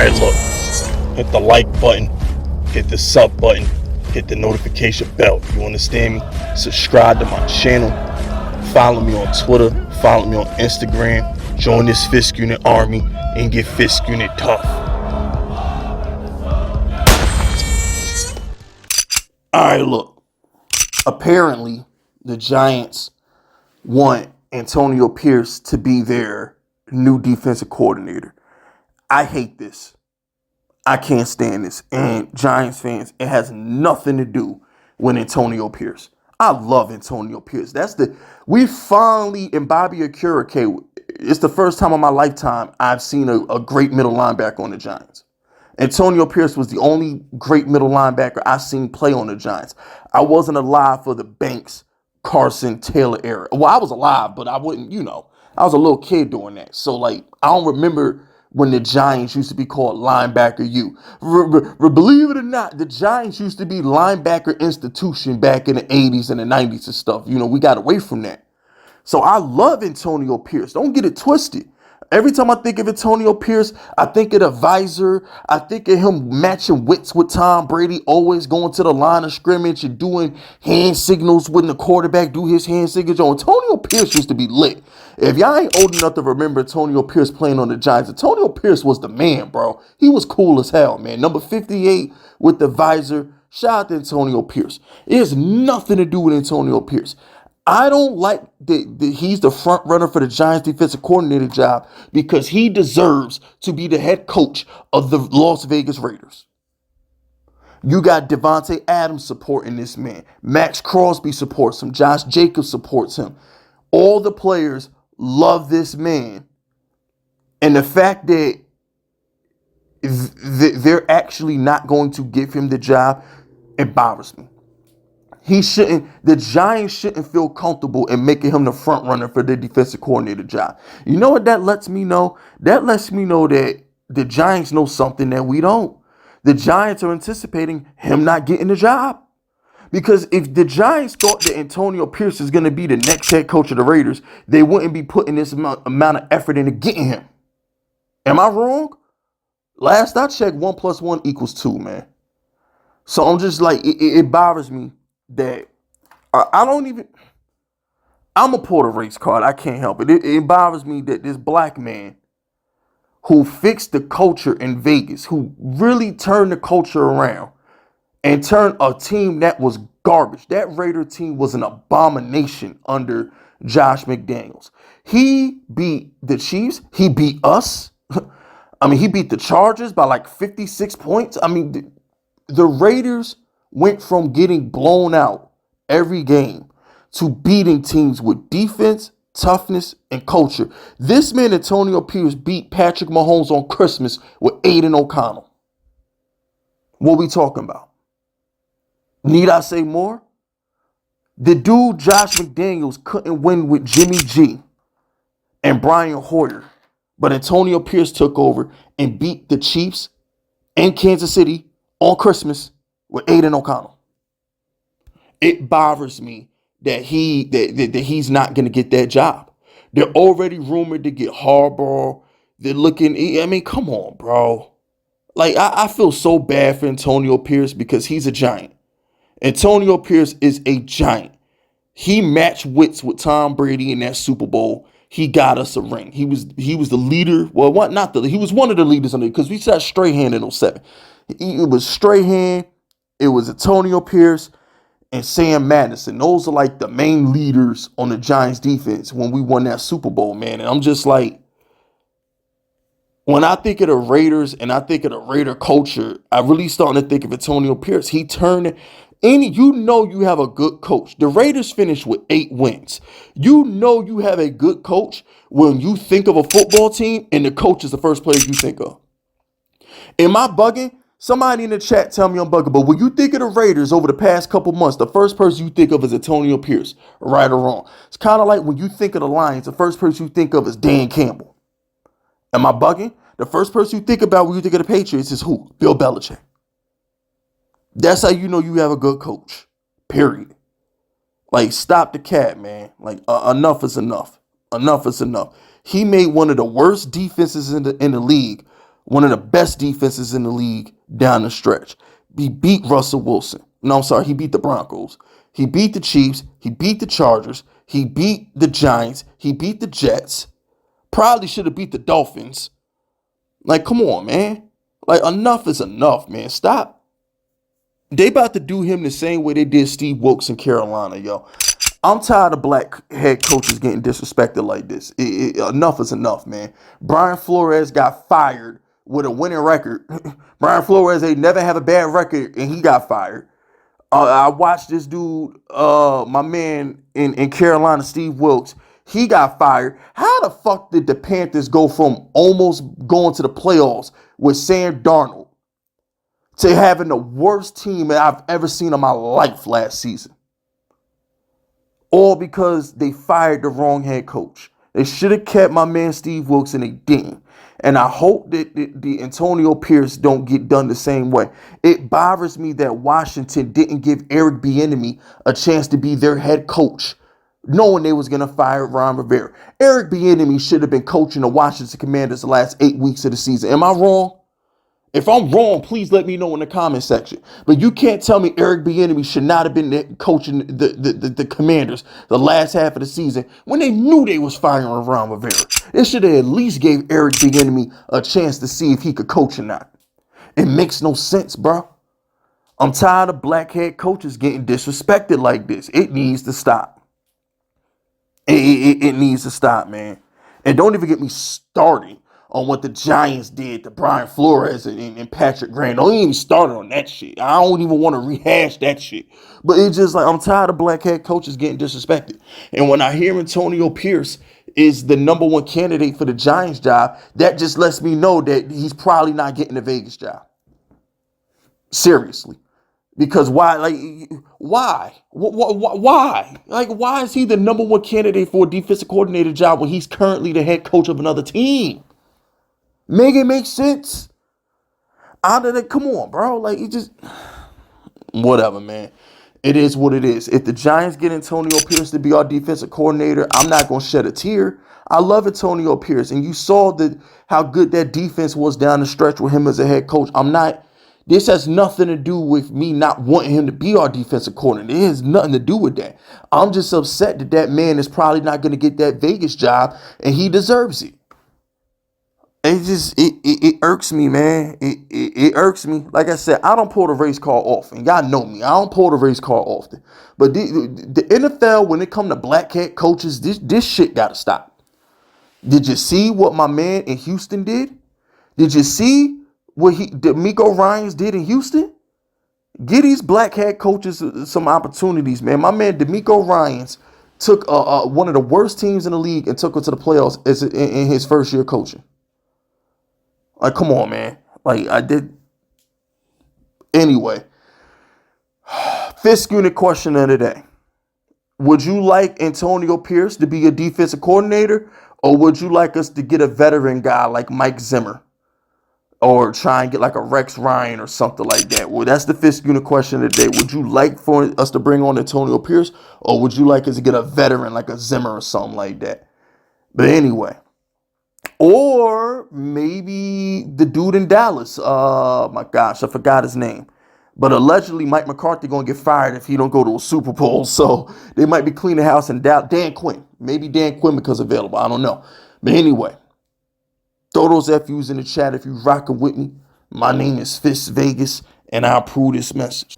Alright, look. Hit the like button. Hit the sub button. Hit the notification bell. You understand me? Subscribe to my channel. Follow me on Twitter. Follow me on Instagram. Join this Fisk Unit army and get Fisk Unit tough. Alright, look. Apparently, the Giants want Antonio Pierce to be their new defensive coordinator. I hate this. I can't stand this. And Giants fans, it has nothing to do with Antonio Pierce. I love Antonio Pierce. We finally, in Bobby Okereke, it's the first time in my lifetime I've seen a great middle linebacker on the Giants. Antonio Pierce was the only great middle linebacker I've seen play on the Giants. I wasn't alive for the Banks, Carson, Taylor era. Well, I was alive, but I wouldn't, I was a little kid doing that. So, I don't remember when the Giants used to be called Linebacker U. Believe it or not, the Giants used to be linebacker institution back in the 80s and the 90s and stuff. We got away from that. So I love Antonio Pierce. Don't get it twisted. Every time I think of Antonio Pierce, I think of the visor. I think of him matching wits with Tom Brady, always going to the line of scrimmage and doing hand signals when the quarterback do his hand signals. Antonio Pierce used to be lit. If y'all ain't old enough to remember Antonio Pierce playing on the Giants, Antonio Pierce was the man, bro. He was cool as hell, man. Number 58 with the visor. Shout out to Antonio Pierce. It has nothing to do with Antonio Pierce. I don't like that he's the front runner for the Giants defensive coordinator job because he deserves to be the head coach of the Las Vegas Raiders. You got Devontae Adams supporting this man. Max Crosby supports him. Josh Jacobs supports him. All the players love this man. And the fact that they're actually not going to give him the job, it bothers me. The Giants shouldn't feel comfortable in making him the front runner for their defensive coordinator job. You know what that lets me know? That lets me know that the Giants know something that we don't. The Giants are anticipating him not getting the job. Because if the Giants thought that Antonio Pierce is going to be the next head coach of the Raiders, they wouldn't be putting this amount of effort into getting him. Am I wrong? Last I checked, 1 + 1 = 2, man. So I'm just it bothers me that I'm a Puerto race card. I can't help it. It bothers me that this black man who fixed the culture in Vegas, who really turned the culture around and turned a team that was garbage. That Raider team was an abomination under Josh McDaniels. He beat the Chiefs. He beat us. He beat the Chargers by 56 points. The Raiders went from getting blown out every game to beating teams with defense, toughness, and culture. This man, Antonio Pierce, beat Patrick Mahomes on Christmas with Aiden O'Connell. What we talking about? Need I say more? The dude, Josh McDaniels, couldn't win with Jimmy G and Brian Hoyer. But Antonio Pierce took over and beat the Chiefs and Kansas City on Christmas with Aiden O'Connell. It bothers me that he's not going to get that job. They're already rumored to get Harbaugh. They're looking. Come on, bro. I feel so bad for Antonio Pierce because he's a Giant. Antonio Pierce is a Giant. He matched wits with Tom Brady in that Super Bowl. He got us a ring. He was the leader. Well, what? Not the. He was one of the leaders on it because we said Strahan in 07. It was Strahan. It was Antonio Pierce and Sam Madison. Those are the main leaders on the Giants defense when we won that Super Bowl, man. And I'm just when I think of the Raiders and I think of the Raider culture, I really starting to think of Antonio Pierce. He turned you have a good coach. The Raiders finished with 8 wins. You have a good coach when you think of a football team and the coach is the first player you think of. Am I bugging? Somebody in the chat tell me I'm bugging, but when you think of the Raiders over the past couple months, the first person you think of is Antonio Pierce, right or wrong. It's kind of like when you think of the Lions, the first person you think of is Dan Campbell. Am I bugging? The first person you think about when you think of the Patriots is who? Bill Belichick. That's how you know you have a good coach, period. Stop the cat, man. Enough is enough. Enough is enough. He made one of the worst defenses in the league One of the best defenses in the league down the stretch. He beat Russell Wilson. No, I'm sorry, he beat the Broncos. He beat the Chiefs. He beat the Chargers. He beat the Giants. He beat the Jets. Probably should have beat the Dolphins. Like, come on, man. Like, enough is enough, man. Stop. They about to do him the same way they did Steve Wilkes in Carolina, yo. I'm tired of black head coaches getting disrespected like this. Enough is enough, man. Brian Flores got fired with a winning record. Brian Flores ain't never have a bad record, and he got fired. I watched this dude, my man in Carolina, Steve Wilkes. He got fired. How the fuck did the Panthers go from almost going to the playoffs with Sam Darnold to having the worst team that I've ever seen in my life last season? All because they fired the wrong head coach. They should have kept my man Steve Wilkes, and they didn't. And I hope that the Antonio Pierce don't get done the same way. It bothers me that Washington didn't give Eric Bieniemy a chance to be their head coach, knowing they was going to fire Ron Rivera. Eric Bieniemy should have been coaching the Washington Commanders the last 8 weeks of the season. Am I wrong? If I'm wrong, please let me know in the comment section. But you can't tell me Eric Bieniemy should not have been coaching the Commanders the last half of the season when they knew they was firing Ron Rivera. They should have at least gave Eric Bieniemy a chance to see if he could coach or not. It makes no sense, bro. I'm tired of black head coaches getting disrespected like this. It needs to stop. It needs to stop, man. And don't even get me started on what the Giants did to Brian Flores and Patrick Graham. Don't even start on that shit. I don't even want to rehash that shit. But it's just like, I'm tired of black head coaches getting disrespected. And when I hear Antonio Pierce is the number one candidate for the Giants job, that just lets me know that he's probably not getting the Vegas job. Seriously. Because why? Like, why? Why? Like, why is he the number one candidate for a defensive coordinator job when he's currently the head coach of another team? Make it make sense. Out of the, come on, bro. Like, it just, whatever, man. It is what it is. If the Giants get Antonio Pierce to be our defensive coordinator, I'm not going to shed a tear. I love Antonio Pierce. And you saw how good that defense was down the stretch with him as a head coach. This has nothing to do with me not wanting him to be our defensive coordinator. It has nothing to do with that. I'm just upset that man is probably not going to get that Vegas job, and he deserves it. It irks me, man. It irks me. Like I said, I don't pull the race car off, and y'all know me. I don't pull the race car often. But the NFL, when it comes to black head coaches, this shit got to stop. Did you see what my man in Houston did? Did you see what DeMeco Ryans did in Houston? Get these black head coaches some opportunities, man. My man DeMeco Ryans took one of the worst teams in the league and took it to the playoffs in his first year coaching. Like, come on, man. Like, I did. Anyway, fifth unit question of the day. Would you like Antonio Pierce to be a defensive coordinator, or would you like us to get a veteran guy like Mike Zimmer, or try and get like a Rex Ryan or something like that? Well, that's the fifth unit question of the day. Would you like for us to bring on Antonio Pierce, or would you like us to get a veteran like a Zimmer or something like that? But anyway. Or maybe the dude in Dallas. My gosh, I forgot his name. But allegedly, Mike McCarthy going to get fired if he don't go to a Super Bowl. So they might be cleaning house in Dallas. Dan Quinn. Maybe Dan Quinn because available. I don't know. But anyway, throw those FUs in the chat if you rocking with me. My name is Fist Vegas, and I approve this message.